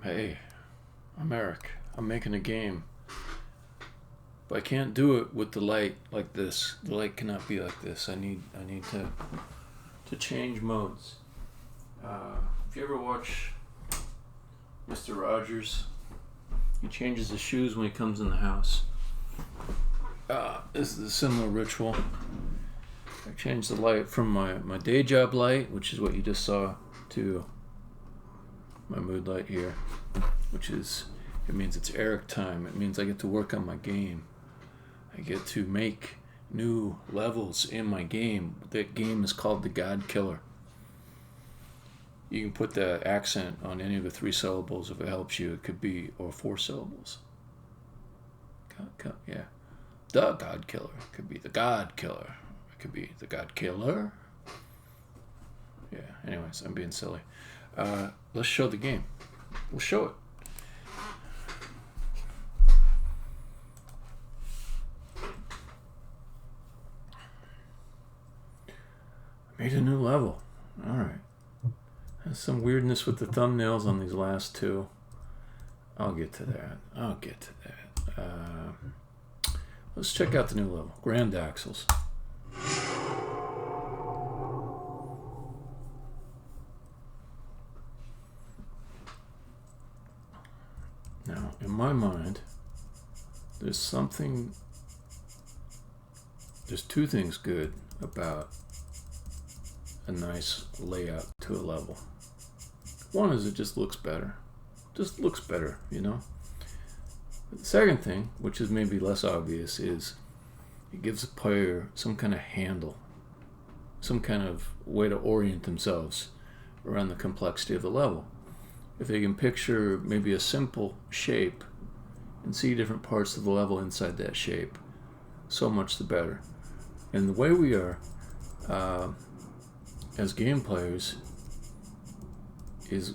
Hey, I'm Eric. I'm making a game. But I can't do it with the light like this. The light cannot be like this. I need to change modes. If you ever watch Mr. Rogers, he changes his shoes when he comes in the house. This is a similar ritual. I changed the light from my day job light, which is what you just saw, to my mood light here, which is, it means it's Eric time. It means I get to work on my game. I get to make new levels in my game. That game is called the Godkiller. You can put the accent on any of the 3 syllables if it helps you. It could be, or 4 syllables. Yeah. The Godkiller. It could be the Godkiller. It could be the Godkiller. Yeah, anyways, I'm being silly. Let's show the game. We'll show it. Made a new level. Alright. There's some weirdness with the thumbnails on these last 2. I'll get to that. Let's check out the new level. Grand Axles. Now, in my mind, there's 2 things good about a nice layout to a level. One is it just looks better. Just looks better, you know? But the second thing, which is maybe less obvious, is it gives the player some kind of handle, some kind of way to orient themselves around the complexity of the level. If they can picture maybe a simple shape and see different parts of the level inside that shape, so much the better. And the way we are as game players is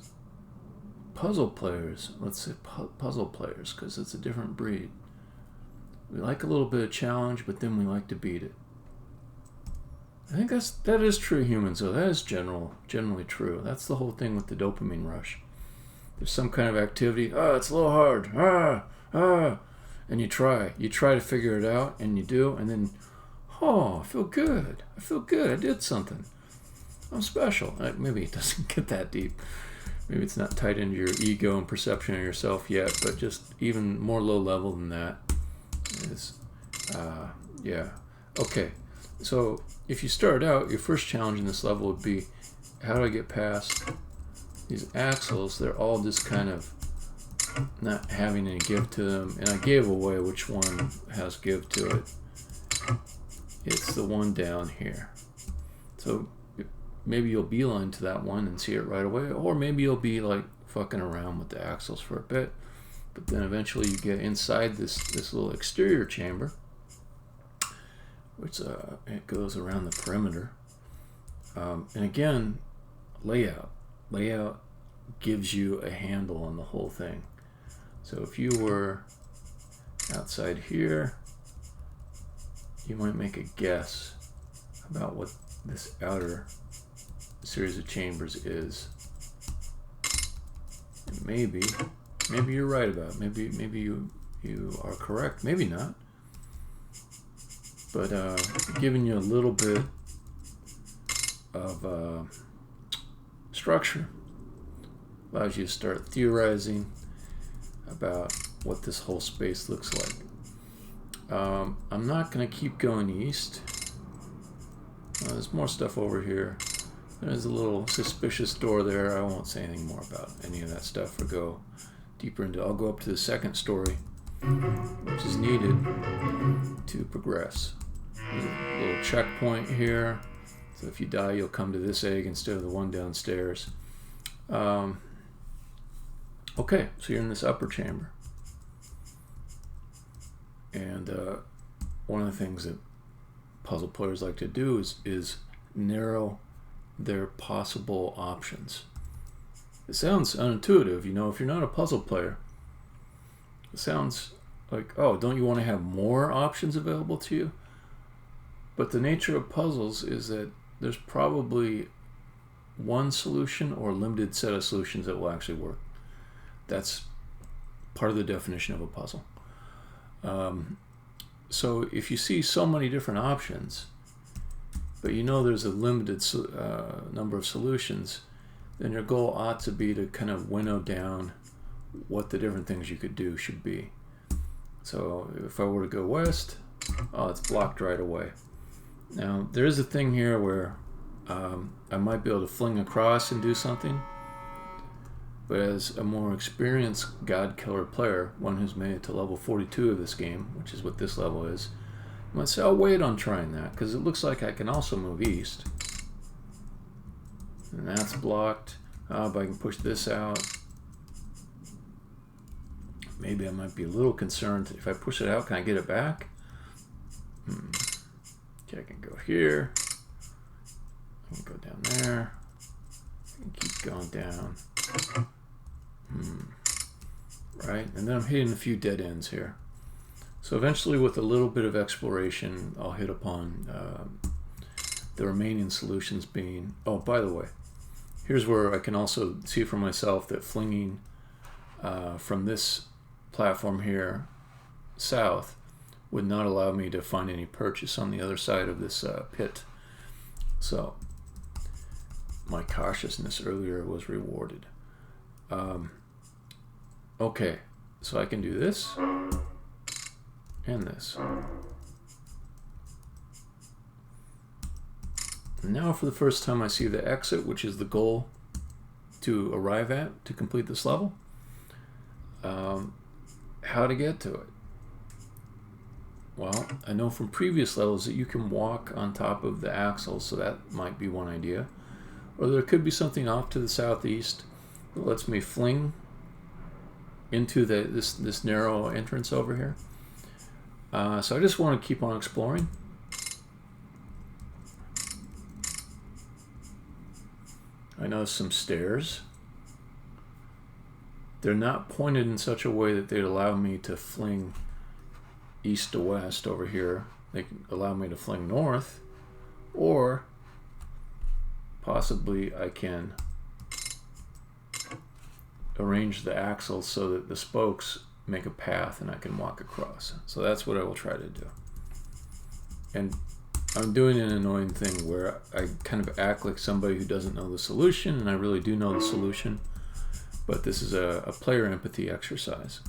puzzle players. Let's say puzzle players, because it's a different breed. We like a little bit of challenge, but then we like to beat it. I think that is true humans, though. That is generally true. That's the whole thing with the dopamine rush. There's some kind of activity. It's a little hard. And you try to figure it out, and you do, and then, I feel good. I did something. I'm special. Maybe it doesn't get that deep. Maybe it's not tied into your ego and perception of yourself yet, but just even more low level than that is, yeah. Okay, so if you start out, your first challenge in this level would be, how do I get past these axles? They're all just kind of not having any give to them, and I gave away which one has give to it. It's the one down here. So maybe you'll beeline to that one and see it right away, or maybe you'll be like fucking around with the axles for a bit, but then eventually you get inside this little exterior chamber, which it goes around the perimeter. And again, layout gives you a handle on the whole thing. So if you were outside here, you might make a guess about what this outer series of chambers is. And maybe you're right about it. Maybe you are correct. Maybe not. But giving you a little bit of structure allows you to start theorizing about what this whole space looks like. I'm not going to keep going east. There's more stuff over here. There's a little suspicious door there. I won't say anything more about any of that stuff or go deeper into it. I'll go up to the second story, which is needed to progress. There's a little checkpoint here. So if you die, you'll come to this egg instead of the one downstairs. Okay, so you're in this upper chamber. And one of the things that puzzle players like to do is narrow their possible options. It sounds unintuitive, you know, if you're not a puzzle player. It sounds like, don't you want to have more options available to you? But the nature of puzzles is that there's probably one solution or a limited set of solutions that will actually work. that's part of the definition of a puzzle. So if you see so many different options, but you know there's a limited number of solutions, then your goal ought to be to kind of winnow down what the different things you could do should be. So if I were to go west, oh, it's blocked right away. Now there is a thing here where I might be able to fling across and do something, but as a more experienced Godkiller player, one who's made it to level 42 of this game, which is what this level is, I might say I'll wait on trying that, because it looks like I can also move east. And that's blocked. But I can push this out. Maybe I might be a little concerned. If I push it out, can I get it back? Okay, I can go here. I can go down there. I can keep going down. Right, and then I'm hitting a few dead ends here. So eventually, with a little bit of exploration, I'll hit upon the remaining solutions being... Oh, by the way, here's where I can also see for myself that flinging from this platform here south would not allow me to find any purchase on the other side of this pit. So my cautiousness earlier was rewarded. Okay, so I can do this and this. Now for the first time I see the exit, which is the goal to arrive at to complete this level. How to get to it? Well, I know from previous levels that you can walk on top of the axle, so that might be one idea. Or there could be something off to the southeast that lets me fling into this narrow entrance over here. So I just want to keep on exploring. I know some stairs. They're not pointed in such a way that they'd allow me to fling east to west over here. They can allow me to fling north, or possibly I can arrange the axles so that the spokes make a path and I can walk across. So that's what I will try to do. And I'm doing an annoying thing where I kind of act like somebody who doesn't know the solution, and I really do know the solution, but this is a player empathy exercise.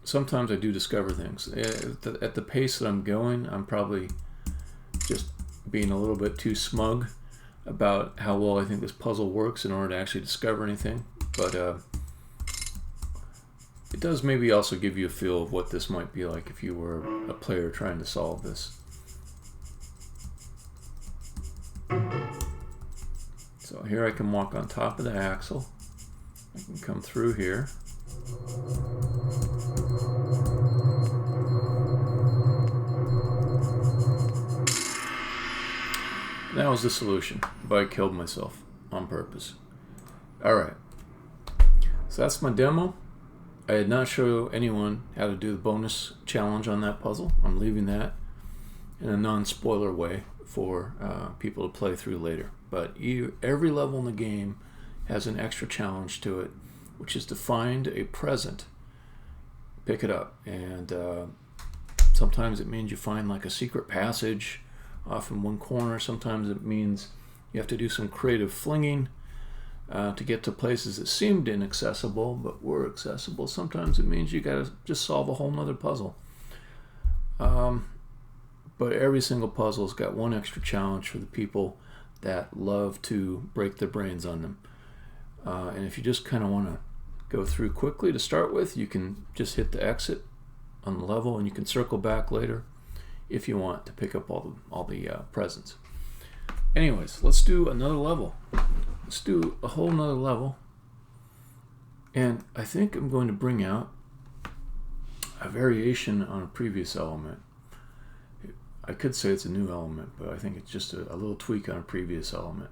Sometimes I do discover things. At the pace that I'm going, I'm probably just being a little bit too smug about how well I think this puzzle works in order to actually discover anything. But it does maybe also give you a feel of what this might be like if you were a player trying to solve this. So here I can walk on top of the axle. I can come through here. That was the solution, but I killed myself on purpose. Alright, so that's my demo. I did not show anyone how to do the bonus challenge on that puzzle. I'm leaving that in a non-spoiler way for people to play through later. But every level in the game has an extra challenge to it, which is to find a present, pick it up, and sometimes it means you find like a secret passage off in one corner. Sometimes it means you have to do some creative flinging to get to places that seemed inaccessible but were accessible. Sometimes it means you gotta just solve a whole nother puzzle. But every single puzzle's got one extra challenge for the people that love to break their brains on them. And if you just kind of want to go through quickly to start with, you can just hit the exit on the level, and you can circle back later if you want to pick up all the presents. Anyways, let's do another level. Let's do a whole nother level. And I think I'm going to bring out a variation on a previous element. I could say it's a new element, but I think it's just a little tweak on a previous element.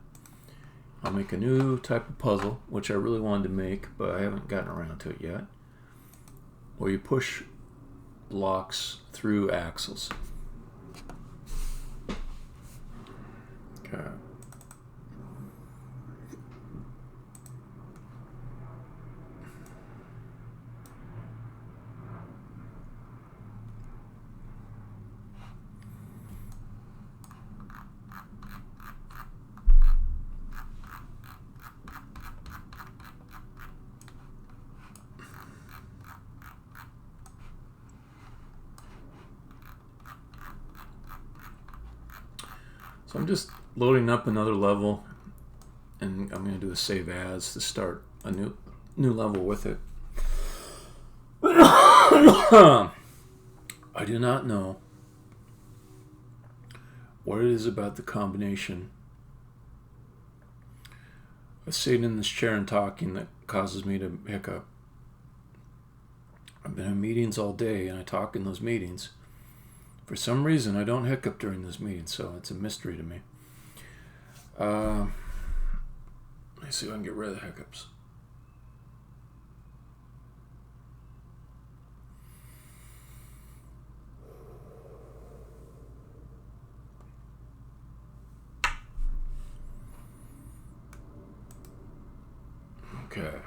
I'll make a new type of puzzle, which I really wanted to make, but I haven't gotten around to it yet, where you push blocks through axles. Okay. So I'm just loading up another level, and I'm going to do a save as to start a new level with it. I do not know what it is about the combination of sitting in this chair and talking that causes me to hiccup. I've been in meetings all day, and I talk in those meetings. For some reason, I don't hiccup during those meetings, so it's a mystery to me. Let me see if I can get rid of the hiccups. Okay.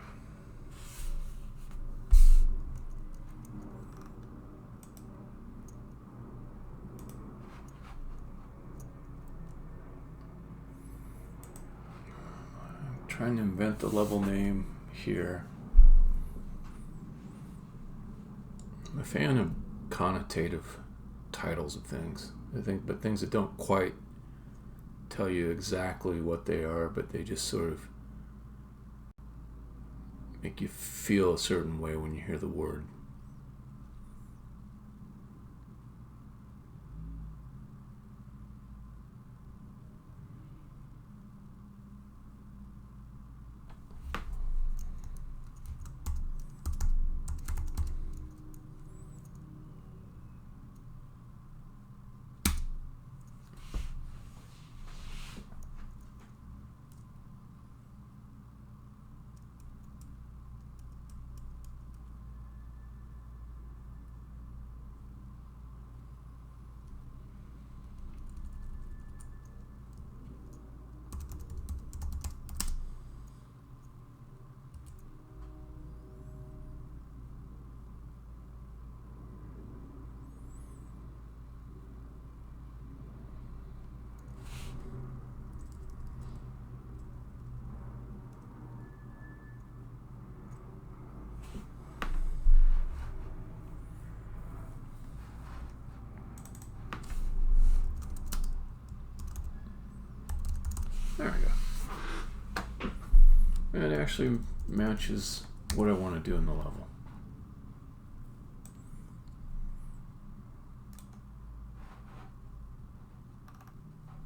I'm trying to invent the level name here. I'm a fan of connotative titles of things. But things that don't quite tell you exactly what they are, but they just sort of make you feel a certain way when you hear the word. There we go. It actually matches what I want to do in the level.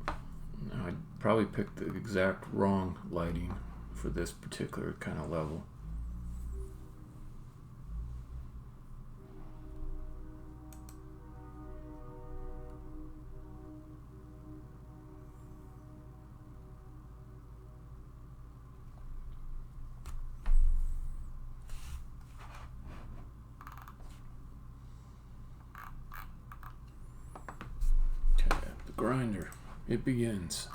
Now I probably picked the exact wrong lighting for this particular kind of level. Grinder, it begins.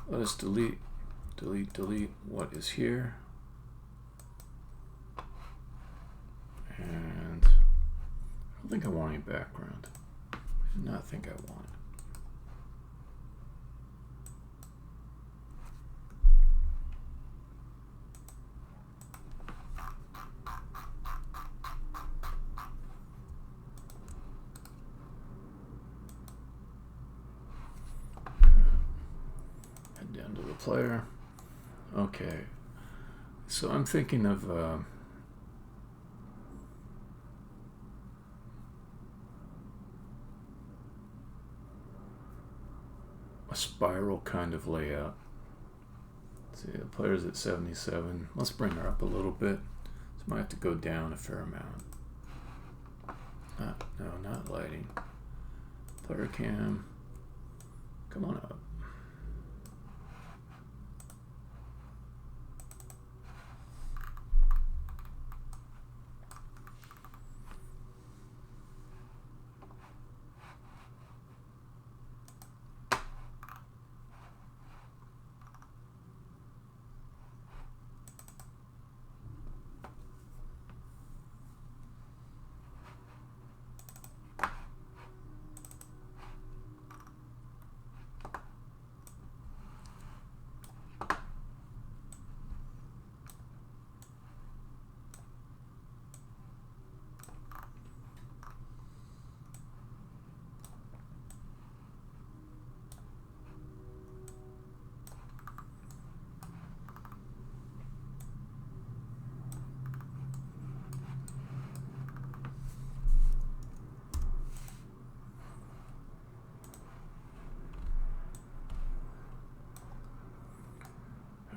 Let us delete what is here. And I don't think I want any background. I do not think I want it. Down to the player. Okay, so I'm thinking of a spiral kind of layout. Let's see, the player's at 77. Let's bring her up a little bit. So might have to go down a fair amount. No, not lighting. Player cam. Come on up.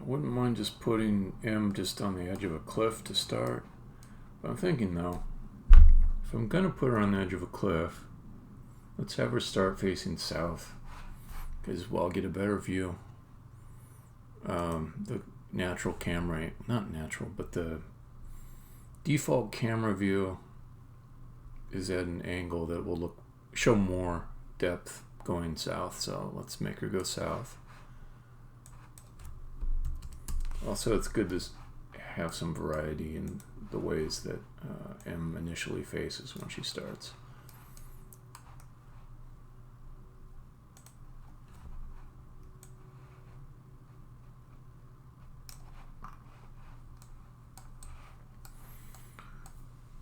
wouldn't mind just putting M just on the edge of a cliff to start. But I'm thinking though, if I'm gonna put her on the edge of a cliff, let's have her start facing south, because I'll get a better view. The natural camera, not natural, but the default camera view is at an angle that will show more depth going south. So let's make her go south. Also, it's good to have some variety in the ways that M initially faces when she starts.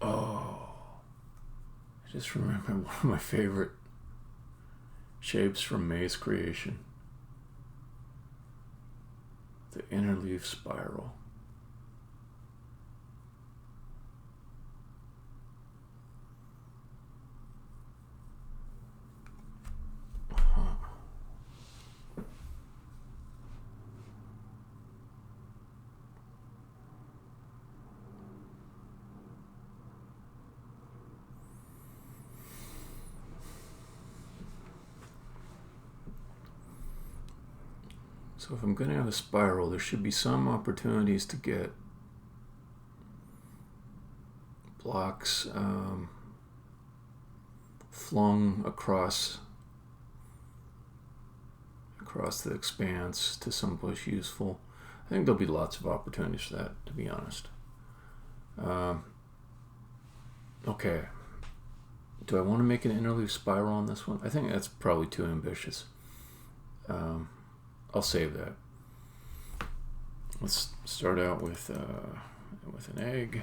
Oh, I just remembered one of my favorite shapes from May's creation. The interleaf spiral. So if I'm going to have a spiral, there should be some opportunities to get blocks flung across the expanse to someplace useful. I think there'll be lots of opportunities for that, to be honest. Okay. Do I want to make an interleaf spiral on this one? I think that's probably too ambitious. I'll save that. Let's start out with an egg.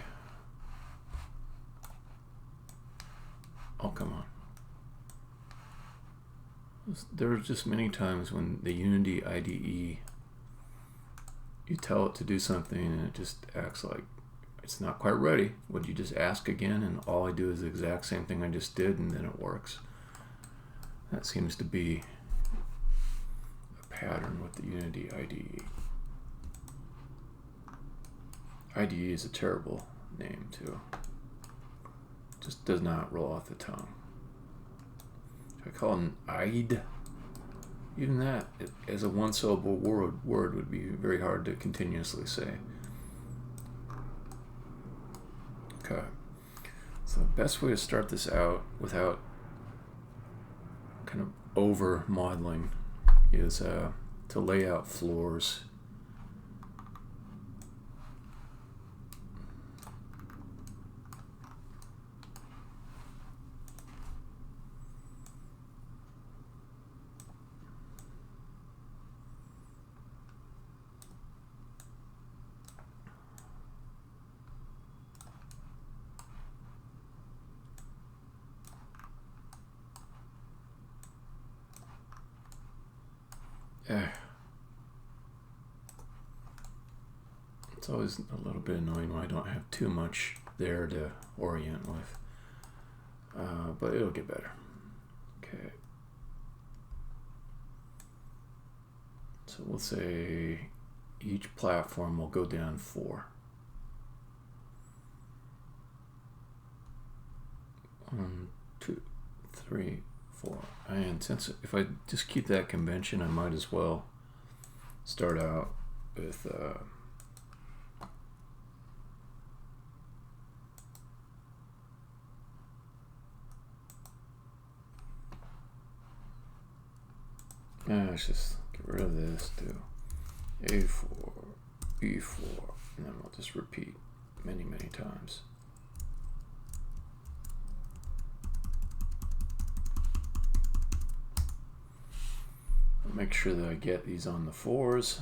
Oh, come on. There are just many times when the Unity IDE, you tell it to do something and it just acts like it's not quite ready. Would you just ask again and all I do is the exact same thing I just did and then it works? That seems to be pattern with the Unity IDE. IDE is a terrible name too. Just does not roll off the tongue. If I call it an IDE, even that as a one-syllable word would be very hard to continuously say. Okay, so the best way to start this out without kind of over modeling is to lay out floors. It's always a little bit annoying when I don't have too much there to orient with, but it'll get better. Okay, so we'll say each platform will go down 4. 1, 2, 3, 4. And since if I just keep that convention, I might as well start out with let's just get rid of this, do A4, B4, and then we'll just repeat many times. I'll make sure that I get these on the 4s.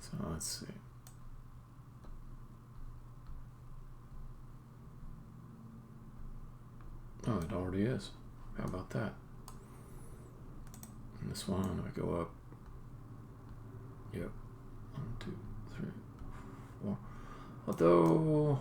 So let's see. Oh, it already is. How about that? And this one, I go up. Yep. 1, 2, 3, 4. Although,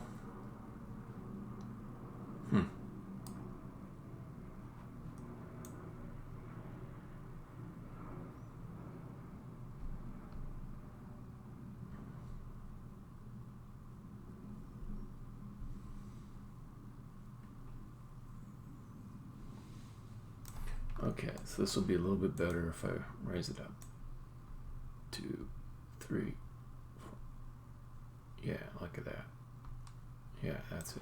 Okay, so this will be a little bit better if I raise it up. 2, 3, 4. Yeah, look at that. Yeah, that's it.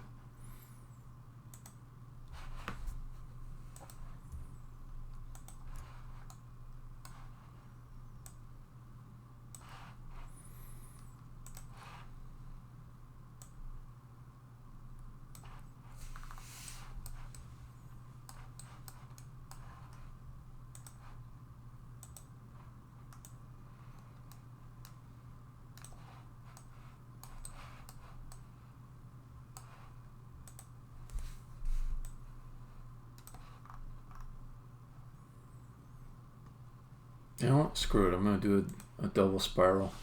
You know what? Screw it. I'm going to do a double spiral.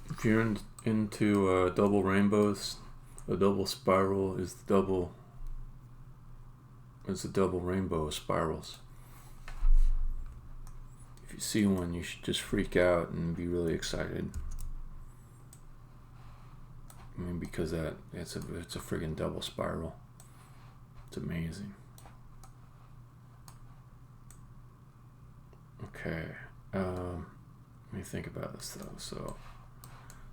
If you're into double rainbows, a double spiral is the double rainbow of spirals. If you see one, you should just freak out and be really excited. I mean, because it's a friggin' double spiral. It's amazing. Okay, let me think about this though. So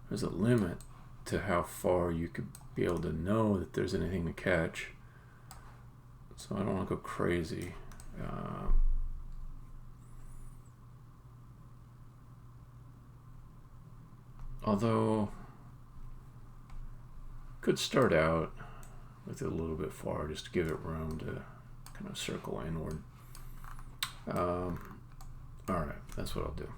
there's a limit to how far you could be able to know that there's anything to catch. So I don't want to go crazy. Although could start out with it a little bit far just to give it room to kind of circle inward. Alright, that's what I'll do.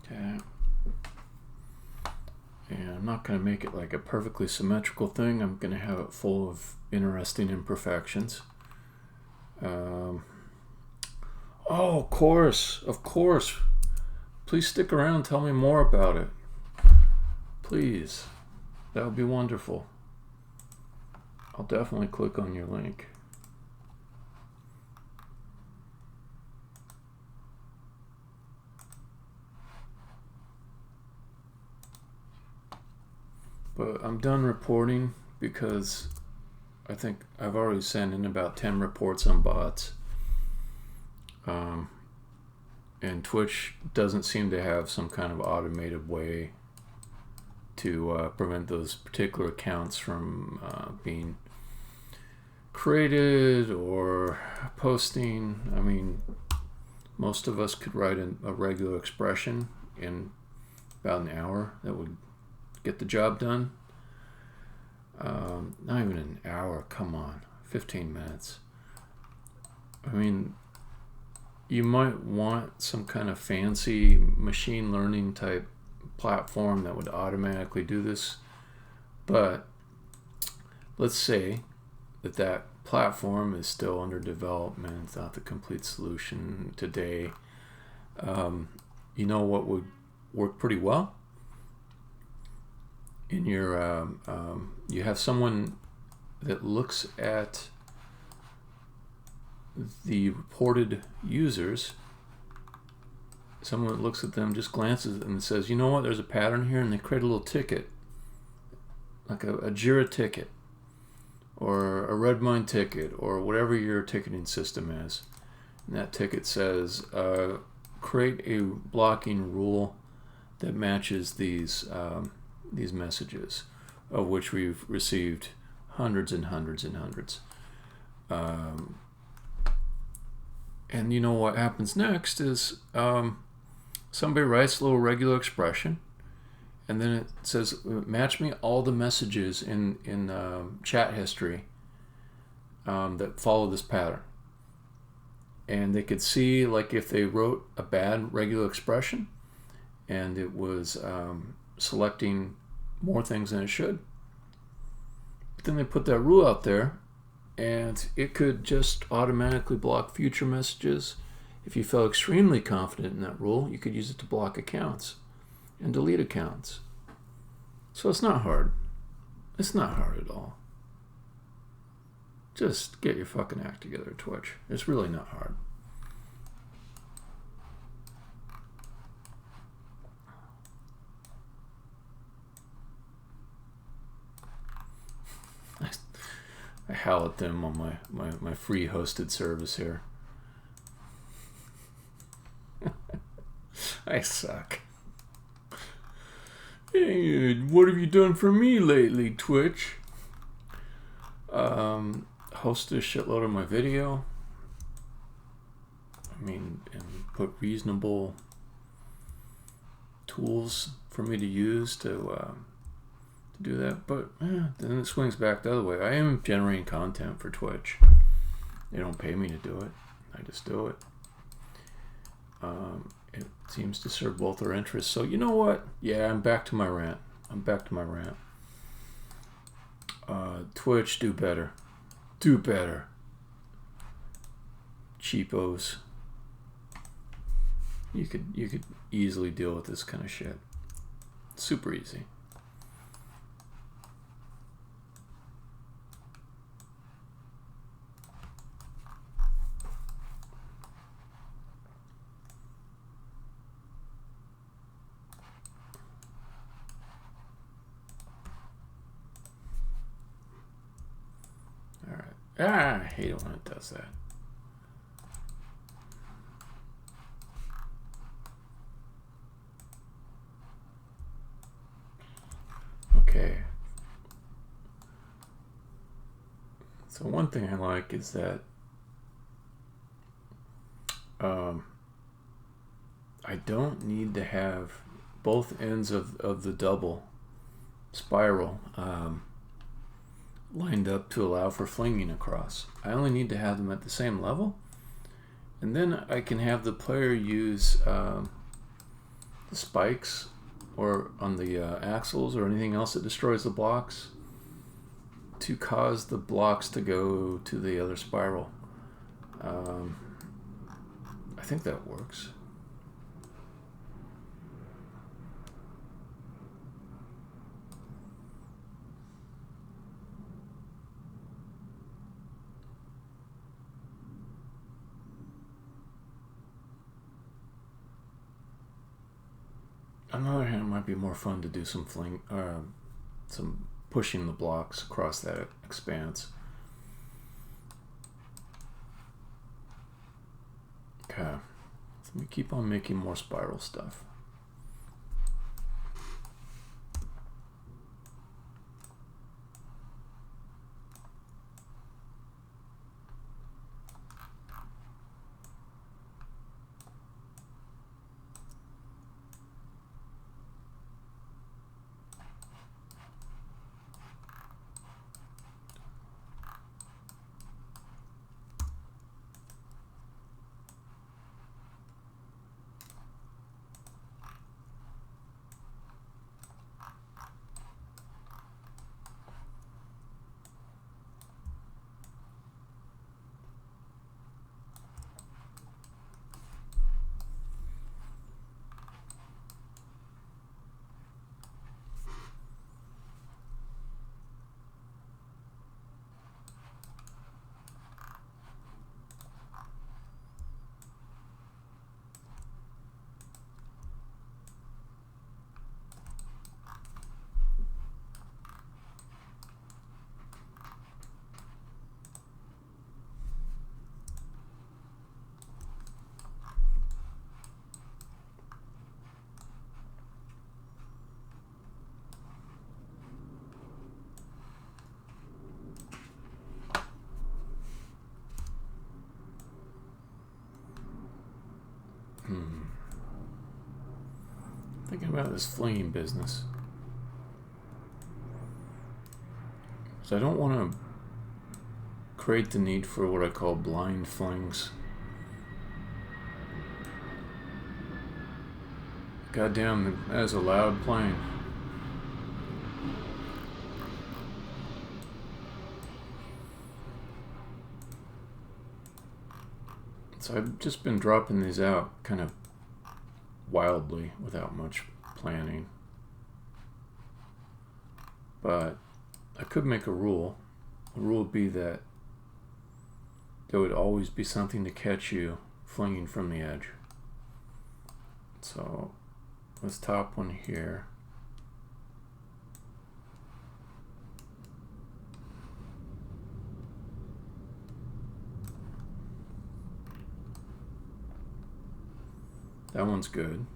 Okay. And I'm not going to make it like a perfectly symmetrical thing. I'm going to have it full of interesting imperfections. Oh, of course. Please stick around and tell me more about it. Please. That would be wonderful. I'll definitely click on your link. But I'm done reporting because I think I've already sent in about 10 reports on bots. And Twitch doesn't seem to have some kind of automated way to prevent those particular accounts from being created or posting. I mean, most of us could write a regular expression in about an hour that would get the job done. Not even an hour, come on, 15 minutes. I mean, you might want some kind of fancy machine learning type platform that would automatically do this, but let's say that platform is still under development. It's not the complete solution today. You know what would work pretty well? In your you have someone that looks at the reported users, someone that looks at them, just glances and says, you know what, there's a pattern here, and they create a little ticket, like a JIRA ticket or a Redmine ticket or whatever your ticketing system is. And that ticket says, create a blocking rule that matches these messages, of which we've received hundreds and hundreds and hundreds. And you know what happens next is somebody writes a little regular expression, and then it says, match me all the messages in chat history that follow this pattern. And they could see, like, if they wrote a bad regular expression and it was selecting more things than it should. But then they put that rule out there, and it could just automatically block future messages. If you felt extremely confident in that rule, you could use it to block accounts and delete accounts. So it's not hard. It's not hard at all. Just get your fucking act together, Twitch. It's really not hard. I howl at them on my free hosted service here. I suck. Hey, what have you done for me lately, Twitch? Host a shitload of my video. I mean, and put reasonable tools for me to use to do that. But then it swings back the other way. I am generating content for Twitch. They don't pay me to do it. I just do it. It seems to serve both our interests. So you know what? Yeah, I'm back to my rant. Twitch, do better. Do better. Cheapos. You could easily deal with this kind of shit. Super easy. I hate it when it does that. Okay. So one thing I like is that I don't need to have both ends of the double spiral lined up to allow for flinging across. I only need to have them at the same level, and then I can have the player use the spikes or on the axles or anything else that destroys the blocks to cause the blocks to go to the other spiral. I think that works. On the other hand, it might be more fun to do some some pushing the blocks across that expanse. Okay, so let me keep on making more spiral stuff. Thinking about this flinging business. So I don't want to create the need for what I call blind flings. Goddamn, that is a loud plane. So I've just been dropping these out kind of wildly without much planning. But I could make a rule. The rule would be that there would always be something to catch you flinging from the edge. So let's top one here. That one's good.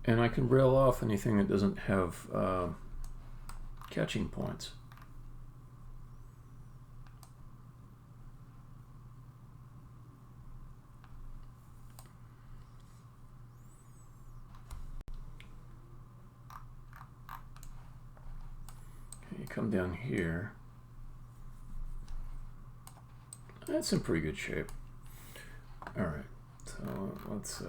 And I can rail off anything that doesn't have catching points. Okay, you come down here. That's in pretty good shape. All right, so let's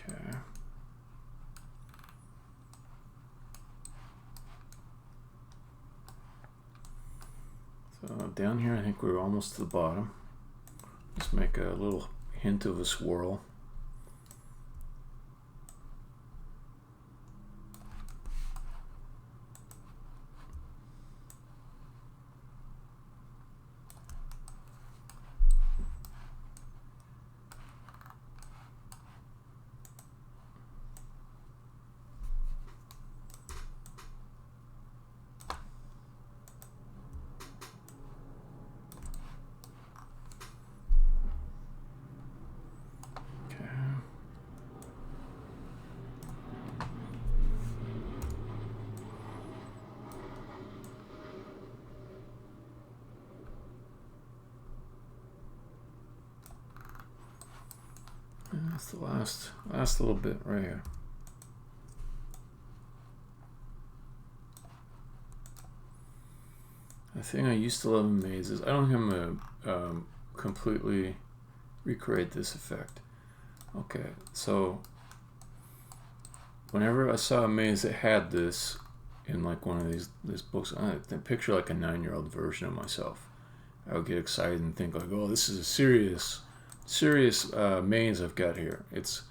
okay. So down here, I think we're almost to the bottom. Let's make a little hint of a swirl. That's the last little bit right here. The thing I used to love in mazes, I don't have to completely recreate this effect. Okay, so whenever I saw a maze that had this in like one of these books, I picture like a 9-year-old version of myself. I would get excited and think like, oh, this is a serious maze I've got here. It's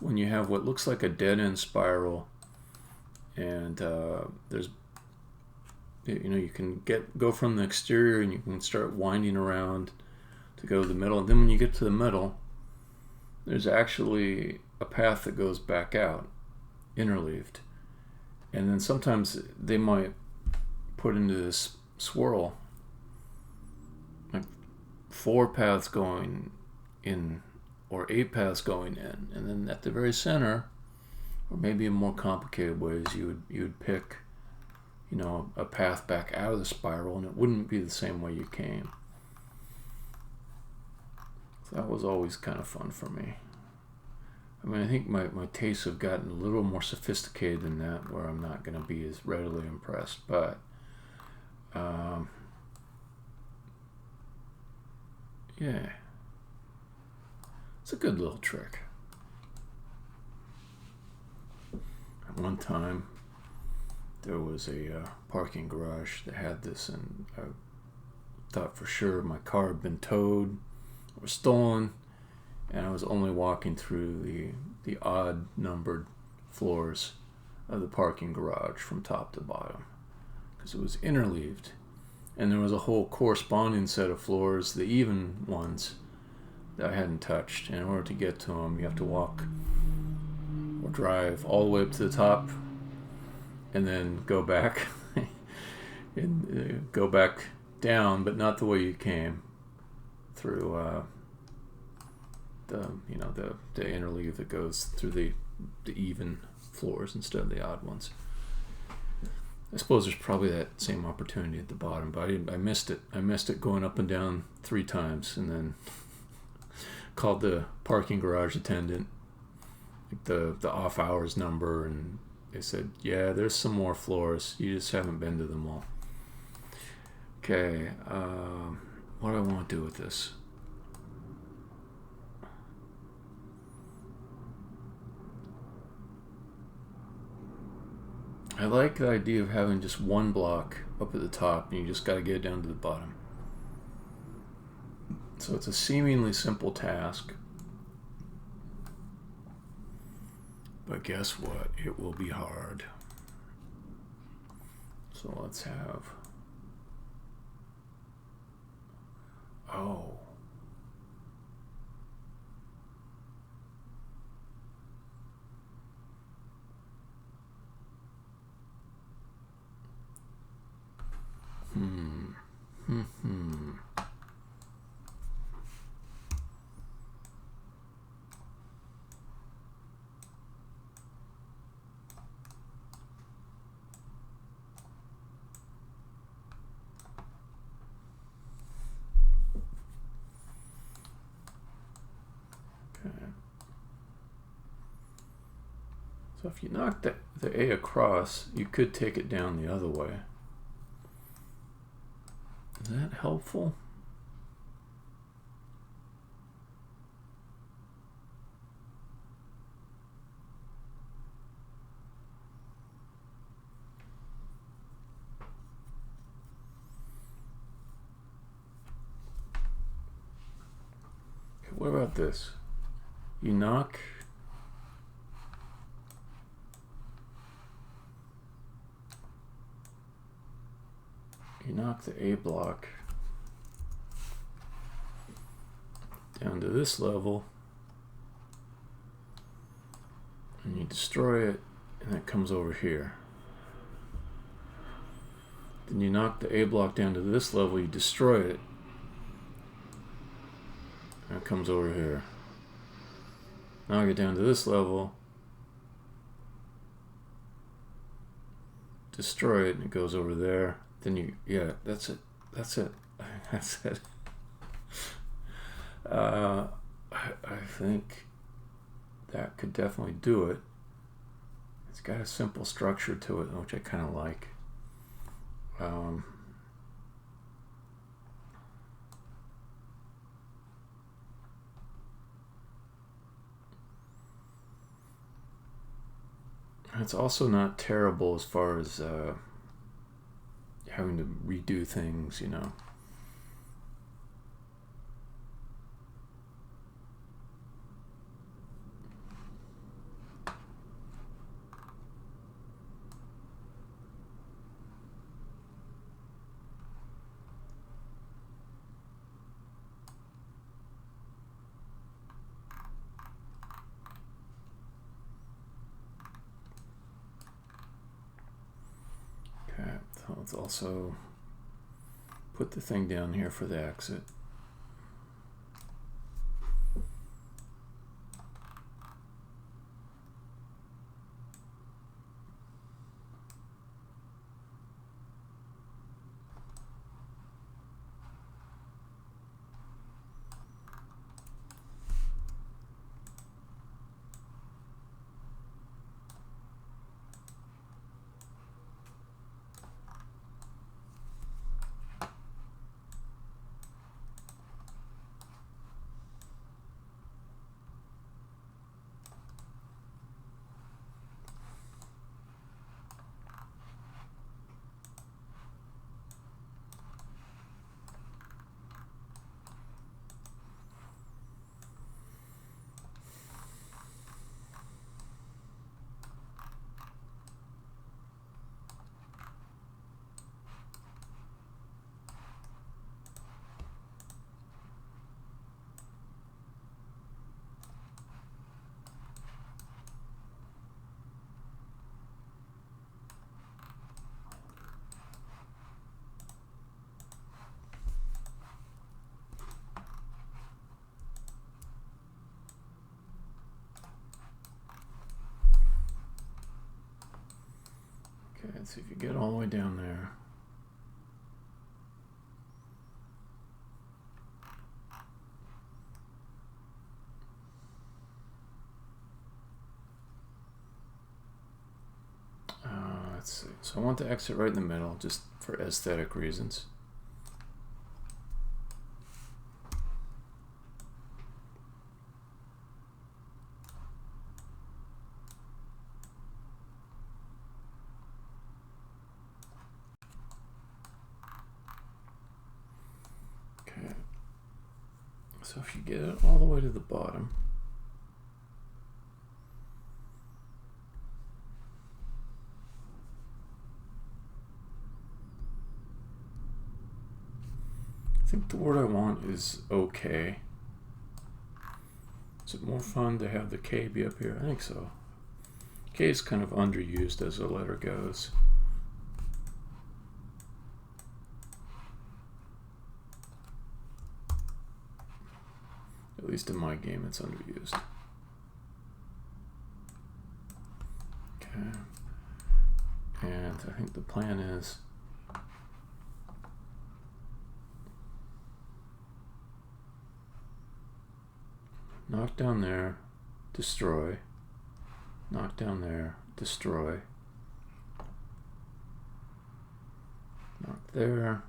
when you have what looks like a dead-end spiral, and there's, you know, you can go from the exterior and you can start winding around to go to the middle, and then when you get to the middle, there's actually a path that goes back out, interleaved, and then sometimes they might put into this swirl like 4 paths going in or 8 paths going in, and then at the very center, or maybe in more complicated ways, you would pick, you know, a path back out of the spiral, and it wouldn't be the same way you came. So that was always kind of fun for me. I mean, I think my tastes have gotten a little more sophisticated than that, where I'm not going to be as readily impressed, but yeah, it's a good little trick. At one time, there was a parking garage that had this, and I thought for sure my car had been towed or stolen, and I was only walking through the odd numbered floors of the parking garage from top to bottom, because it was interleaved, And there was a whole corresponding set of floors, the even ones, that I hadn't touched. And in order to get to them, you have to walk or drive all the way up to the top and then go back and go back down, but not the way you came through the interleave that goes through the even floors instead of the odd ones. I suppose there's probably that same opportunity at the bottom, but I missed it. I missed it going up and down 3 times, and then called the parking garage attendant, like the off hours number, and they said, yeah, there's some more floors. You just haven't been to them all. Okay, what do I want to do with this? I like the idea of having just one block up at the top, and you just got to get it down to the bottom. So it's a seemingly simple task. But guess what? It will be hard. So let's have... Oh. So if you knock the A across, you could take it down the other way. Is that helpful? Okay, what about this? You knock... You knock the A block down to this level, and you destroy it, and it comes over here. Then you knock the A block down to this level, you destroy it, and it comes over here. Knock it down to this level, destroy it, and it goes over there. Then you, yeah, that's it. That's it. That's it. I think that could definitely do it. It's got a simple structure to it, which I kind of like. It's also not terrible as far as having to redo things, you know. Let's also put the thing down here for the exit. Let's see if you get all the way down there. Let's see. So I want to exit right in the middle, just for aesthetic reasons. Okay. So if you get it all the way to the bottom, I think the word I want is okay. Is it more fun to have the K be up here? I think so. K is kind of underused as a letter goes. At least in my game, it's underused. Okay. And I think the plan is knock down there, destroy. Knock down there, destroy. Knock there.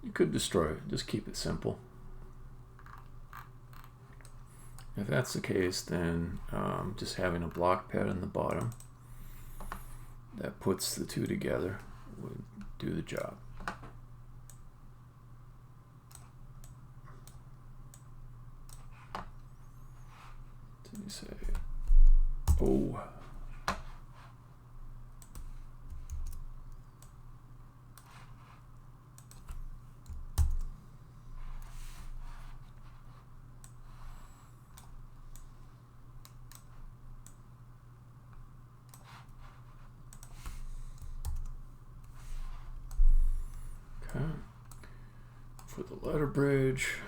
You could destroy it, just keep it simple. If that's the case, then just having a block pad in the bottom that puts the two together would do the job. So you say, oh. Okay. For the letter bridge.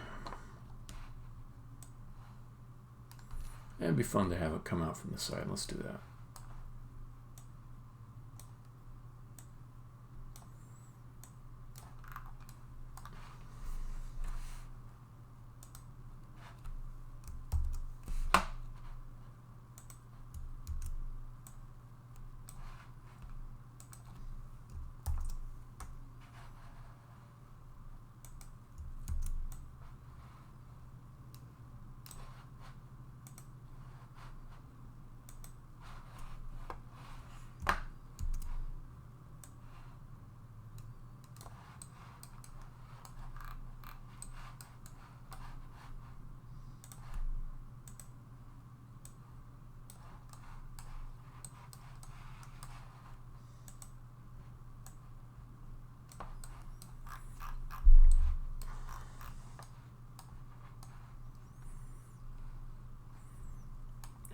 It'd be fun to have it come out from the side. Let's do that.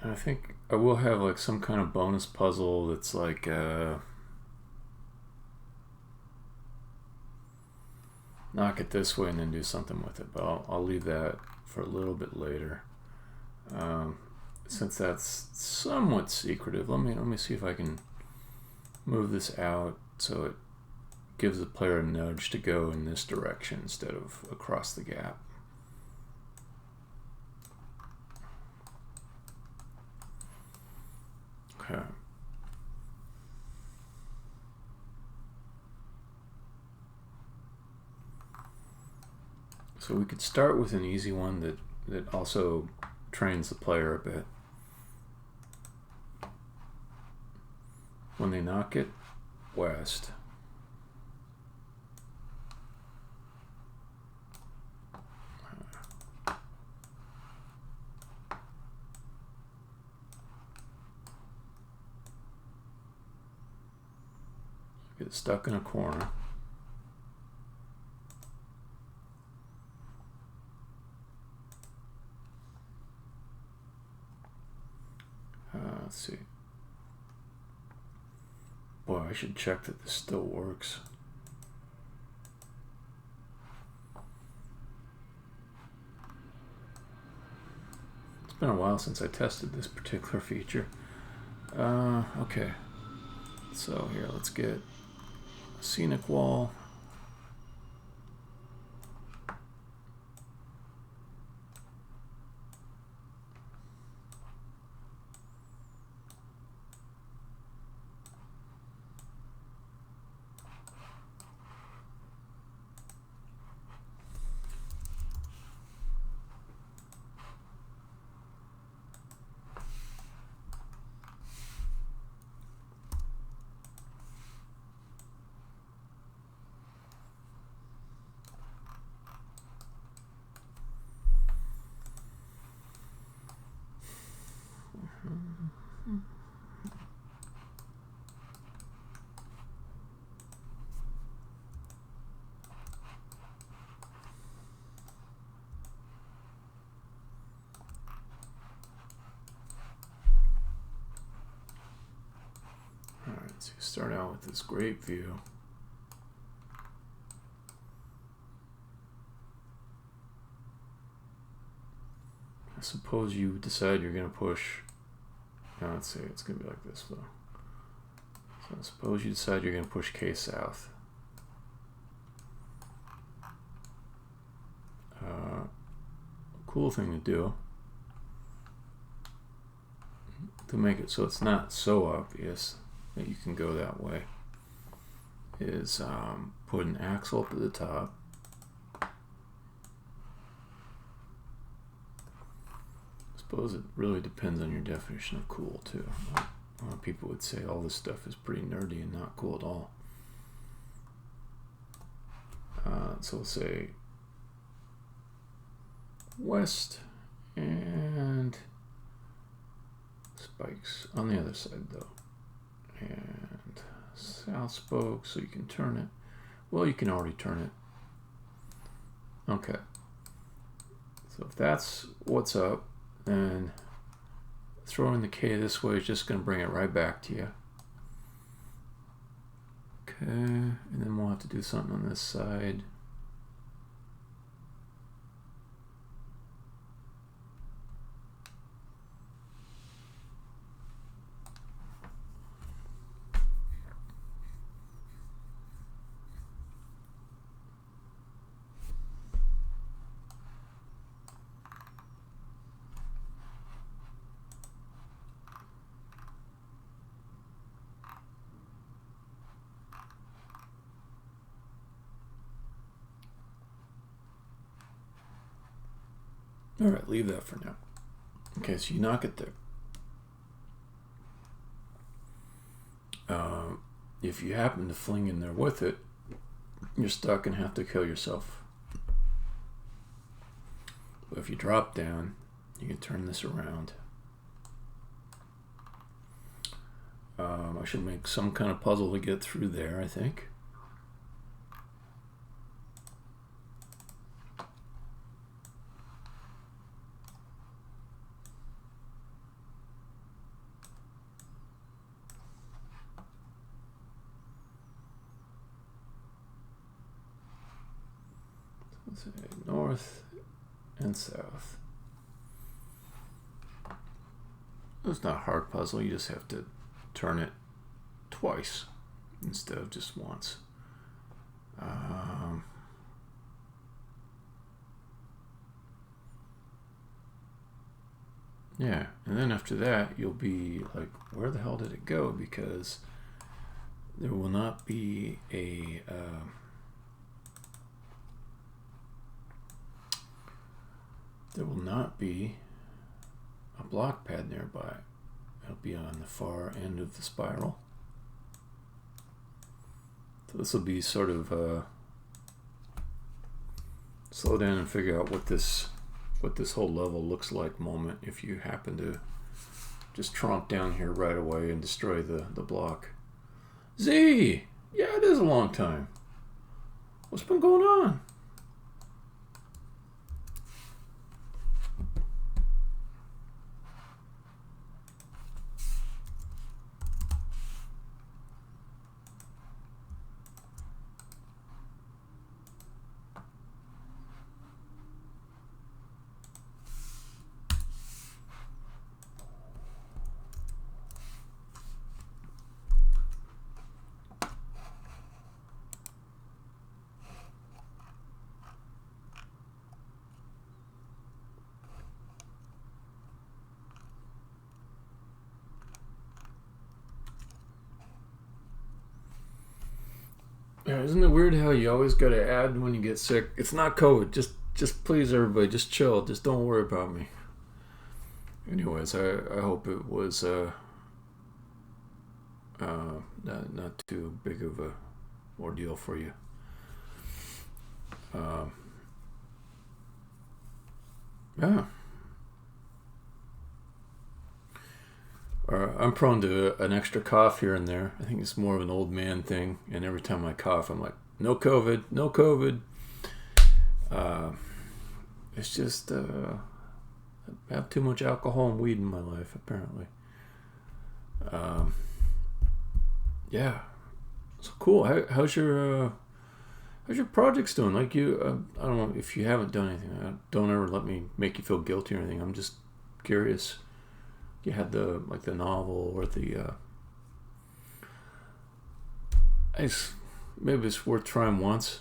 I think I will have like some kind of bonus puzzle that's like knock it this way and then do something with it, but I'll leave that for a little bit later. Since that's somewhat secretive, let me see if I can move this out so it gives the player a nudge to go in this direction instead of across the gap. Okay. So we could start with an easy one that also trains the player a bit. When they knock it west, get stuck in a corner. Let's see. Boy, I should check that this still works. been a while since I tested this particular feature. Okay. So here, let's get a scenic wall. Alright, so you start out with this great view. I suppose you decide you're going to push. Now let's say it's going to be like this though. So suppose you decide you're going to push K south. Cool thing to do to make it so it's not so obvious that you can go that way is put an axle up at the top. I suppose it really depends on your definition of cool too. A lot of people would say all this stuff is pretty nerdy and not cool at all. So we'll say west and spikes on the other side though, and south spoke, so you can turn it. Well, you can already turn it. Okay, so if that's what's up, then throwing the K this way is just going to bring it right back to you. Okay, and then we'll have to do something on this side. All right, leave that for now. Okay, so you knock it there. If you happen to fling in there with it, you're stuck and have to kill yourself. But if you drop down, you can turn this around. I should make some kind of puzzle to get through there, I think. Let's say north and south. It's not a hard puzzle, you just have to turn it twice instead of just once. Yeah, and then after that you'll be like, where the hell did it go? Because there will not be a block pad nearby. It'll be on the far end of the spiral. So this will be sort of slow down and figure out what this whole level looks like moment if you happen to just tromp down here right away and destroy the block. Z! Yeah, it is a long time. What's been going on? Yeah, isn't it weird how you always got to add when you get sick? It's not COVID. Just please everybody, just chill. Just don't worry about me. Anyways, I hope it was not too big of a ordeal for you. Yeah. I'm prone to an extra cough here and there. I think it's more of an old man thing. And every time I cough, I'm like, no COVID, no COVID. It's just I have too much alcohol and weed in my life, apparently. Yeah. So cool. How's your projects doing? Like you, I don't know if you haven't done anything. Don't ever let me make you feel guilty or anything. I'm just curious. You had the novel or the. Maybe it's worth trying once.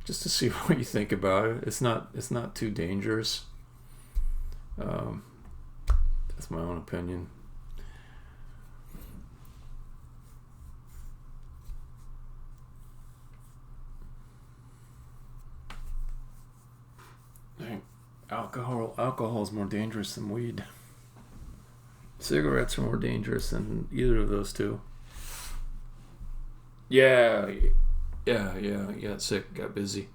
Just to see what you think about it. It's not too dangerous. That's my own opinion. Alcohol is more dangerous than weed. Cigarettes are more dangerous than either of those two. Yeah, got sick, got busy.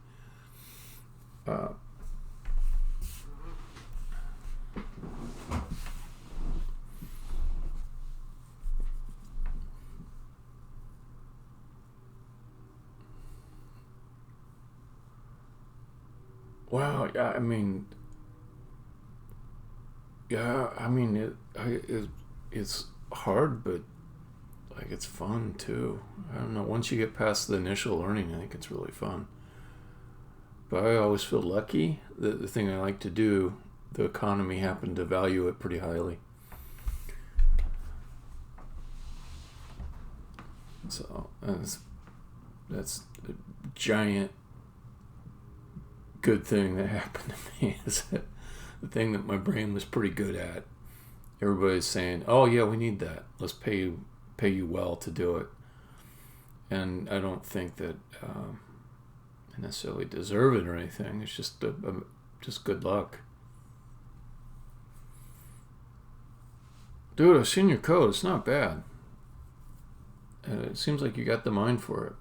Wow, it's hard, but like it's fun too. I don't know. Once you get past the initial learning, I think it's really fun. But I always feel lucky that the thing I like to do, the economy happened to value it pretty highly. So that's a giant good thing that happened to me. Is that the thing that my brain was pretty good at. Everybody's saying, "Oh yeah, we need that. Let's pay you well to do it." And I don't think that I necessarily deserve it or anything. It's just just good luck. Dude, I've seen your code. It's not bad. It seems like you got the mind for it.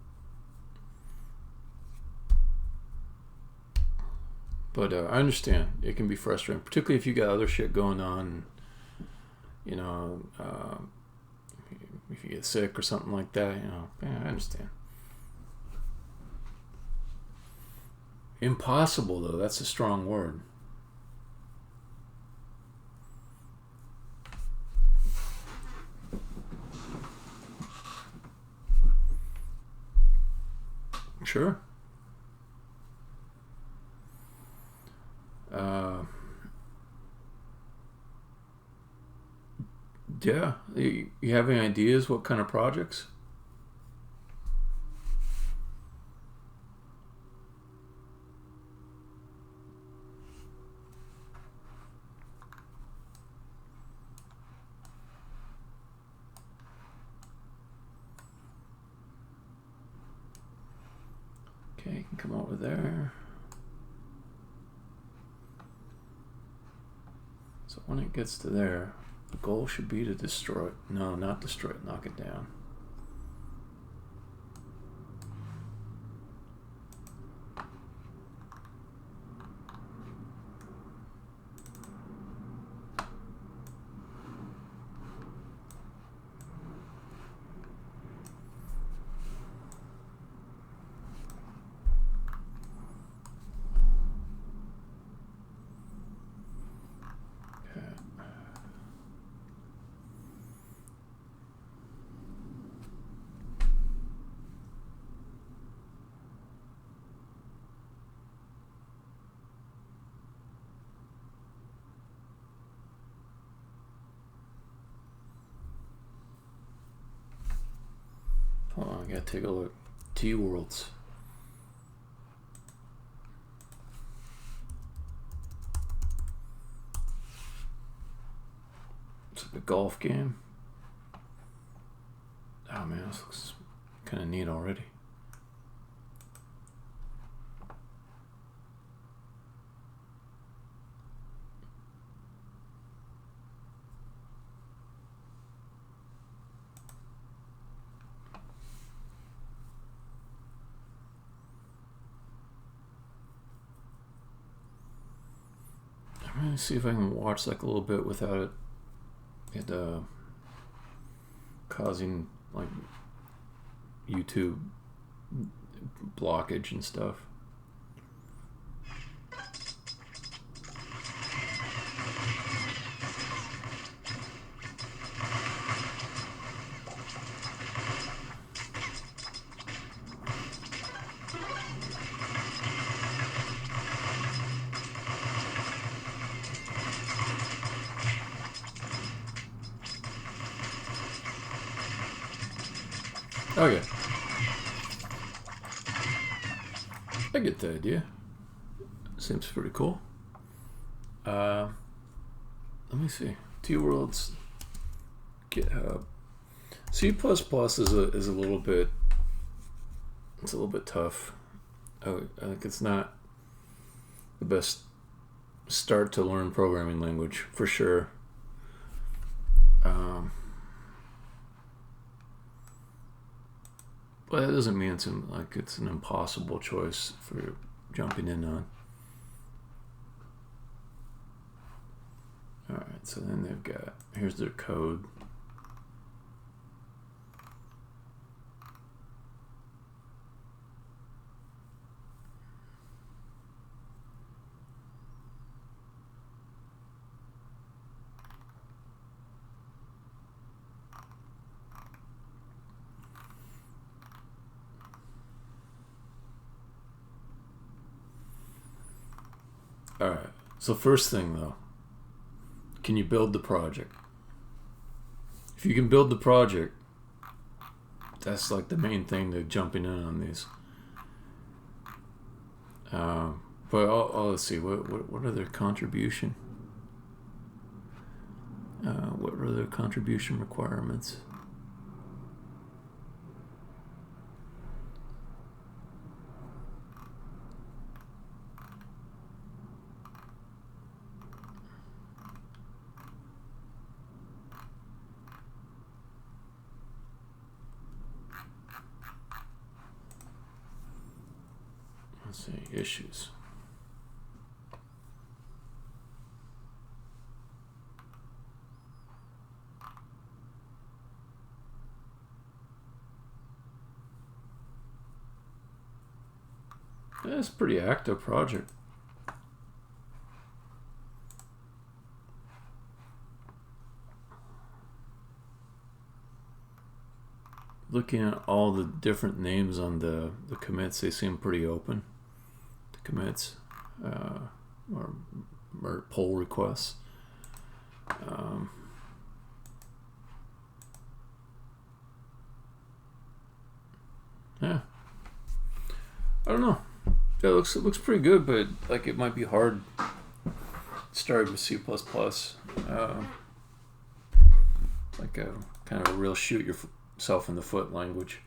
But I understand. It can be frustrating, particularly if you got other shit going on. You know, if you get sick or something like that, yeah, I understand. Impossible, though, that's a strong word. Sure. Yeah. You have any ideas what kind of projects? Okay, you can come over there. So when it gets to there, the goal should be to destroy it. No, not destroy it, knock it down. Hold on, I gotta take a look. T-Worlds. It's like a golf game. Oh man, this looks kind kind of neat already. I'm gonna see if I can watch like a little bit without it causing like YouTube blockage and stuff. Okay. I get the idea. Seems pretty cool. Let me see. T-Worlds, GitHub. C++ is a little bit. It's a little bit tough. I think it's not the best start to learn programming language for sure. But that doesn't mean it's an impossible choice for jumping in on. All right, so then they've got, here's their code. All right, so first thing though, can you build the project? If you can build the project, that's like the main thing to jumping in on these. But let's see, what are their contribution? What are their contribution requirements? Let's see, issues. Yeah, it's a pretty active project. Looking at all the different names on the commits, they seem pretty open. The commits or pull requests. Yeah, I don't know. Yeah, it looks pretty good, but like it might be hard starting with C++. Like a kind of a real shoot yourself in the foot language.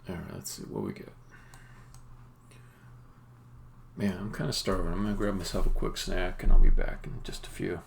All right, let's see what we get. Man, I'm kind of starving. I'm gonna grab myself a quick snack and I'll be back in just a few.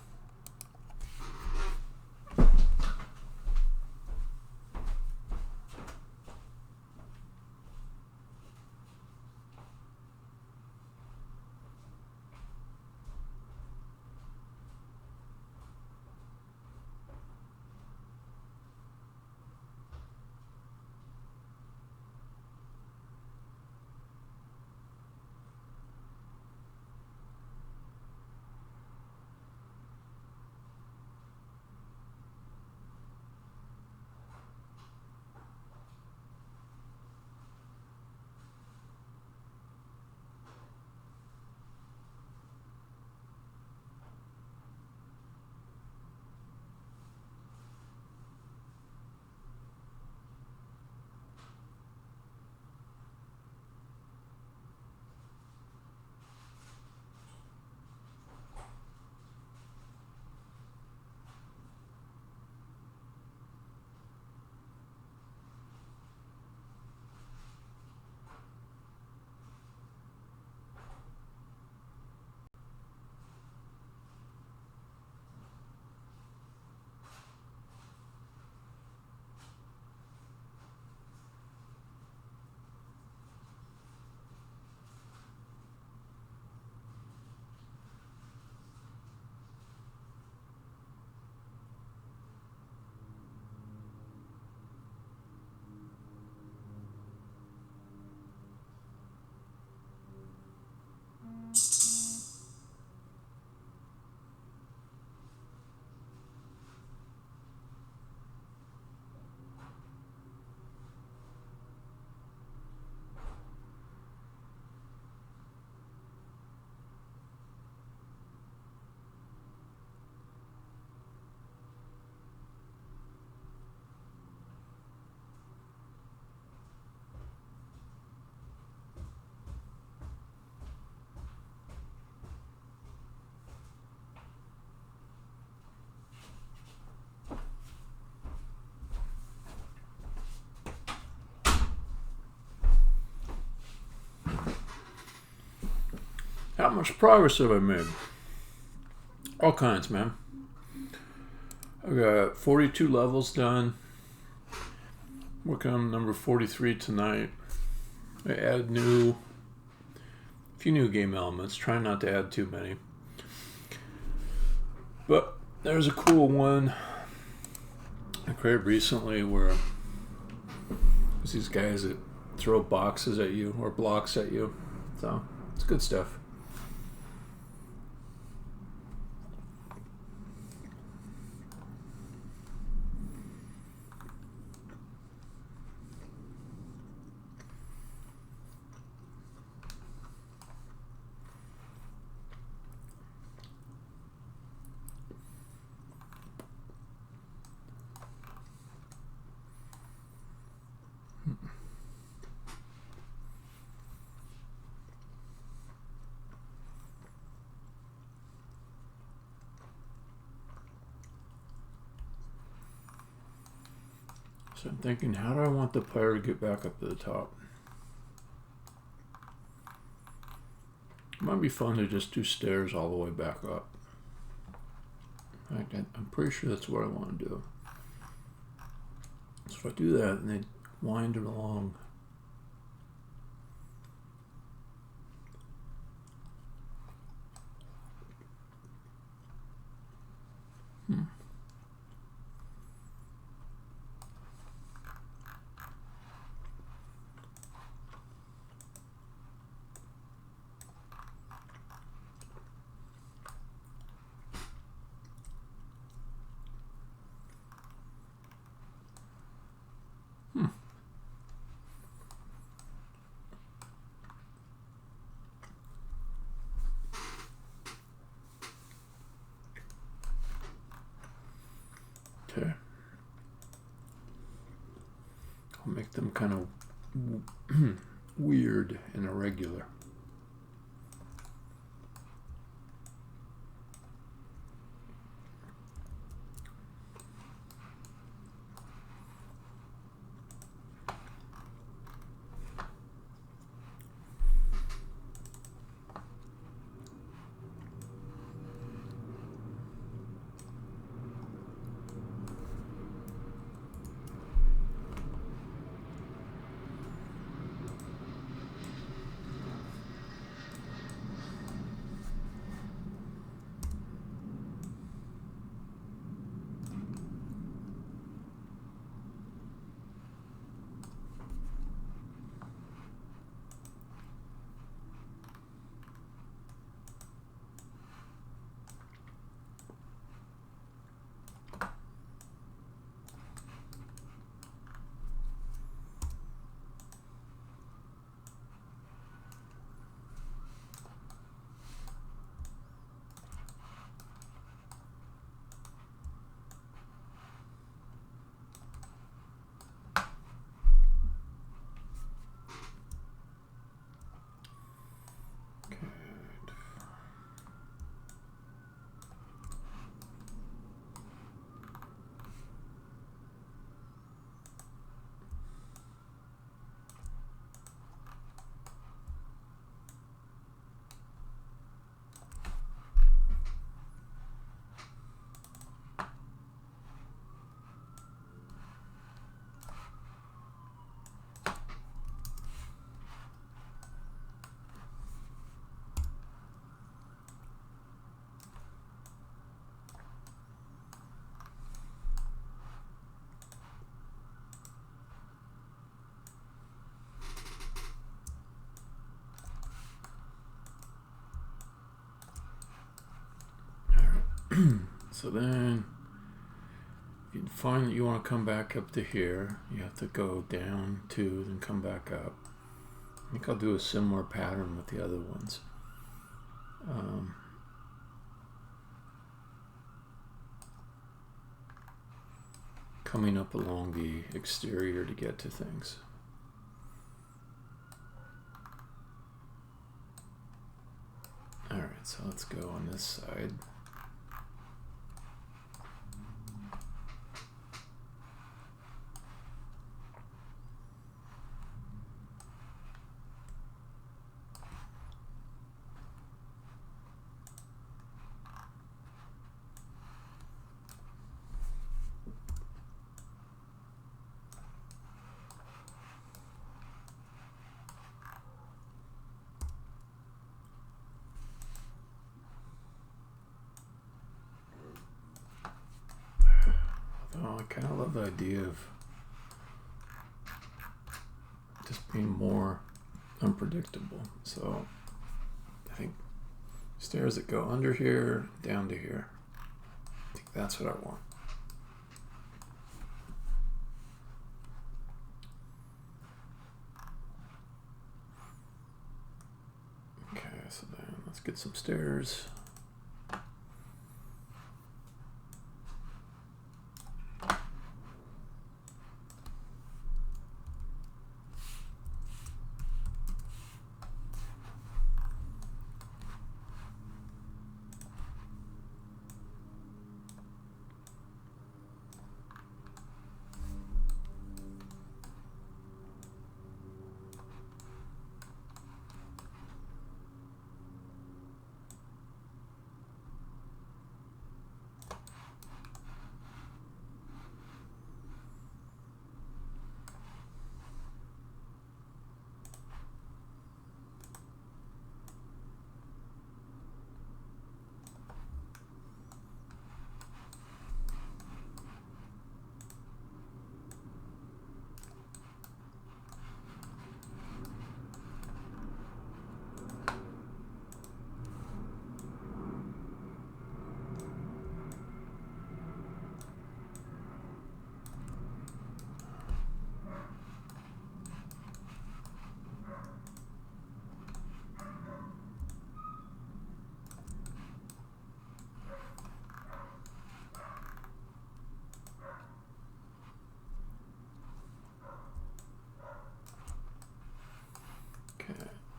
How much progress have I made? All kinds, man. I got 42 levels done. Working on number 43 tonight. I added a few new game elements. Trying not to add too many. But there's a cool one I created recently where there's these guys that throw boxes at you or blocks at you. So it's good stuff. So I'm thinking, how do I want the player to get back up to the top? It might be fun to just do stairs all the way back up. I'm pretty sure that's what I want to do. So if I do that, and they wind it along. Okay. I'll make them kind of weird and irregular. So then, if you find that you want to come back up to here, you have to go down 2, then come back up. I think I'll do a similar pattern with the other ones. Coming up along the exterior to get to things. Alright, so let's go on this side. I kind of love the idea of just being more unpredictable. So I think stairs that go under here, down to here. I think that's what I want. Okay, so then let's get some stairs.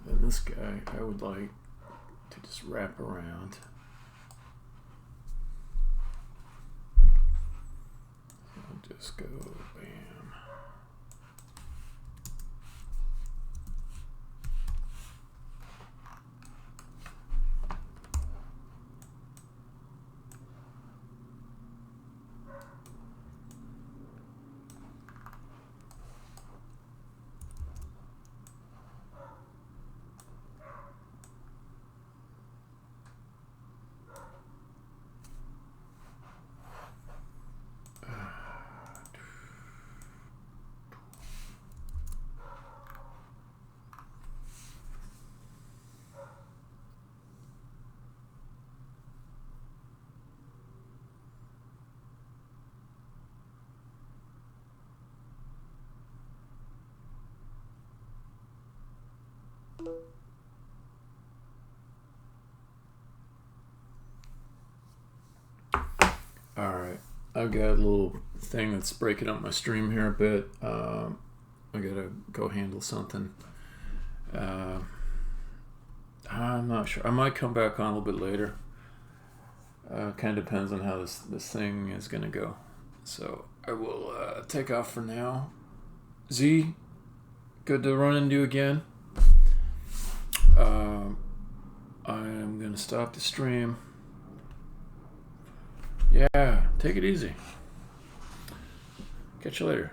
And this guy, I would like to just wrap around. I'll just go bam. Alright, I've got a little thing that's breaking up my stream here a bit. I gotta go handle something. I'm not sure. I might come back on a little bit later. Kind of depends on how this thing is gonna go. So I will take off for now. Z, good to run into you again. I'm gonna stop the stream. Yeah, take it easy. Catch you later.